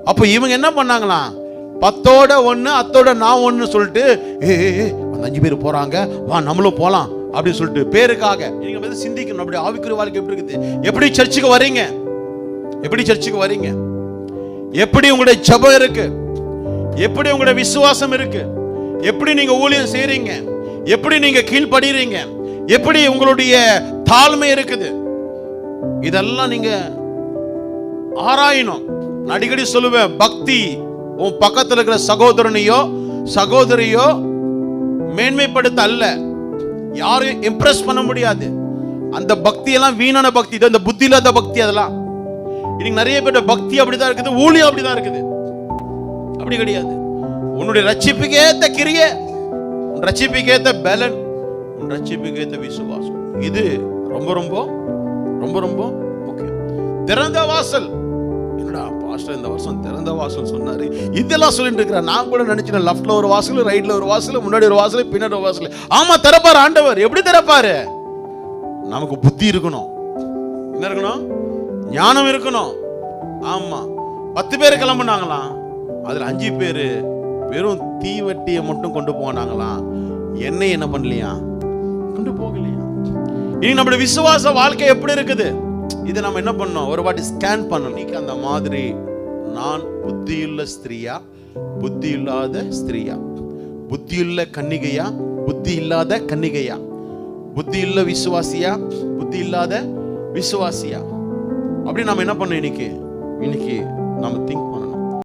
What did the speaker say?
அப்ப இவங்க என்ன பண்ணாங்களாம், 10ஓட 1 அத்தோட நான் 1 சொல்லிட்டு அந்த 5 பேர் போறாங்க, வா நம்மளும் போலாம் அப்படின்னு சொல்லிட்டு பேருக்காக. நீங்க வந்து சிந்திக்கணும், அப்படி ஆவிக்குரிய வாழ்க்கை எப்படி இருக்குது? எப்படி சர்ச்சுக்கு வரீங்க? எப்படி சர்ச்சுக்கு வரீங்க? எப்படி உங்களுடைய ஜெபம் இருக்கு? எப்படி உங்களுடைய விசுவாசம் இருக்கு? எப்படி நீங்க ஊழியம் செய்றீங்க? எப்படி நீங்க கீழ்ப்படிறீங்க? எப்படி உங்களுடைய தாழ்மை இருக்குது? இதெல்லாம் நீங்க ஆராயணும். நான் அடிக்கடி சொல்லுவேன், பக்தி உன் பக்கத்தில் இருக்கிற சகோதரனையோ சகோதரியோ மேன்மைப்படுத்த அல்ல, யாரையும் இம்ப்ரெஸ் பண்ண முடியாது. அந்த பக்தி எல்லாம் வீணான பக்தி, இந்த புத்தி இல்லாத பக்தி. அதெல்லாம் இன்னைக்கு நிறைய பேர் பக்தி அப்படிதான் இருக்குது, ஊழியம் அப்படிதான் இருக்குது. அப்படி கிடையாது. உன்னுடைய ரட்சிப்புக்கு ஏத்த கிரியை, உன் ரட்சிப்புக்கு ஏத்த பலன், உன் ரட்சிப்புக்கு ஏத்த விசுவாசம், இது ரொம்ப ரொம்ப ரொம்ப ரொம்ப முக்கியம். திறந்த வாசல். என்னடா பாஸ்டர் இந்த வருஷம் திறந்த வாசல் சொன்னாரு, இதெல்லாம் சொல்லிட்டு இருக்கிறார். நான் கூட நினைச்சேன் லெஃப்ட்ல ஒரு வாசல், ரைட்ல ஒரு வாசல், முன்னாடி ஒரு வாசல், பின்னாடி ஒரு வாசல். ஆமா திறப்பாரு ஆண்டவர். எப்படி திறப்பாரு? நமக்கு புத்தி இருக்கணும். என்ன இருக்கணும்? ஞானம் இருக்கணும். ஆமா, 10 பேர் கிளம்புனாங்களாம், அதுல 5 பேரு வெறும் தீவட்டியை மட்டும் கொண்டு போனாங்களாம், எண்ணெய் என்ன பண்ணலையா, கொண்டு போகலையா. இனி நம்முடைய விசுவாச வாழ்க்கை எப்படி இருக்குது? இதை நம்ம என்ன பண்ணோம், ஒரு வாட்டி ஸ்கேன் பண்ணணும். அந்த மாதிரி நான் புத்தியுள்ள ஸ்திரியா, புத்தி இல்லாத ஸ்திரியா, புத்தியுள்ள கன்னிகையா, புத்தி இல்லாத கன்னிகையா, புத்தி உள்ள விசுவாசியா, புத்தி இல்லாத விசுவாசியா, அப்படி நம்ம என்ன பண்ணோம் இன்னைக்கு நம்ம திங்க்